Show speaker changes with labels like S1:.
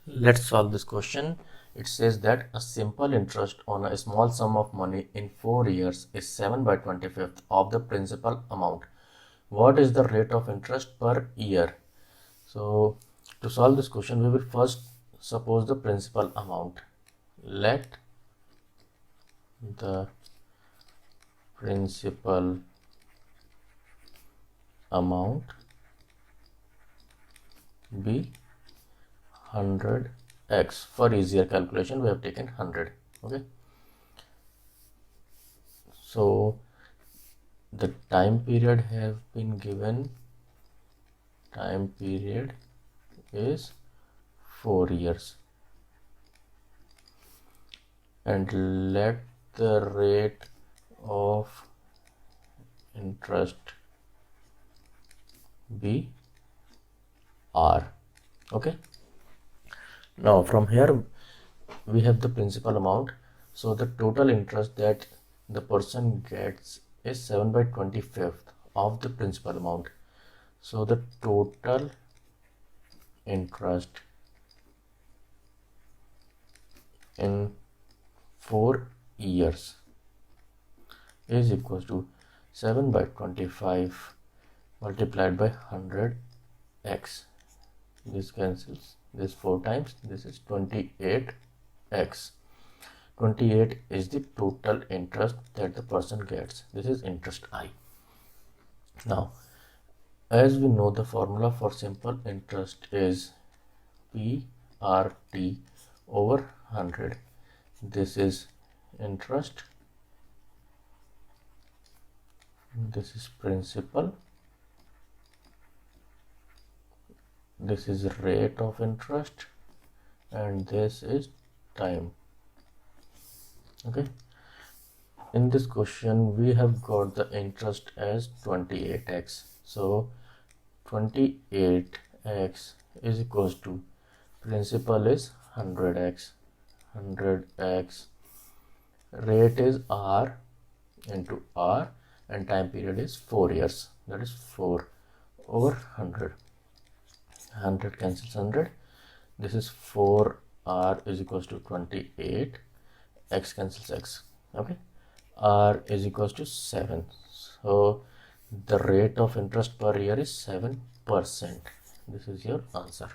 S1: Let's solve this question. It says that a simple interest on a small sum of money in 4 years is 7 by 25th of the principal amount. What is the rate of interest per year? So to solve this question, we will first suppose the principal amount. Let the principal amount be 100x. For easier calculation, we have taken 100. Okay. So the time period have been given. Time period is 4 years, and let the rate of interest be R. Okay. Now from here we have the principal amount. So the total interest that the person gets is 7 by 25th of the principal amount. So the total interest in 4 years is equals to 7 by 25 multiplied by 100x. This cancels this 4 times. This is 28x. 28 is the total interest that the person gets. This is interest I. Now, as we know, the formula for simple interest is PRT over 100. This is interest. This is principal. This is rate of interest, and this is time. Okay. In this question, we have got the interest as 28x. So 28x is equals to principal is 100x. 100x. Rate is R into R, and time period is 4 years. That is 4 over 100. 100 cancels 100. This is 4R is equals to 28. X cancels X. Okay. R is equals to 7. So the rate of interest per year is 7%. This is your answer.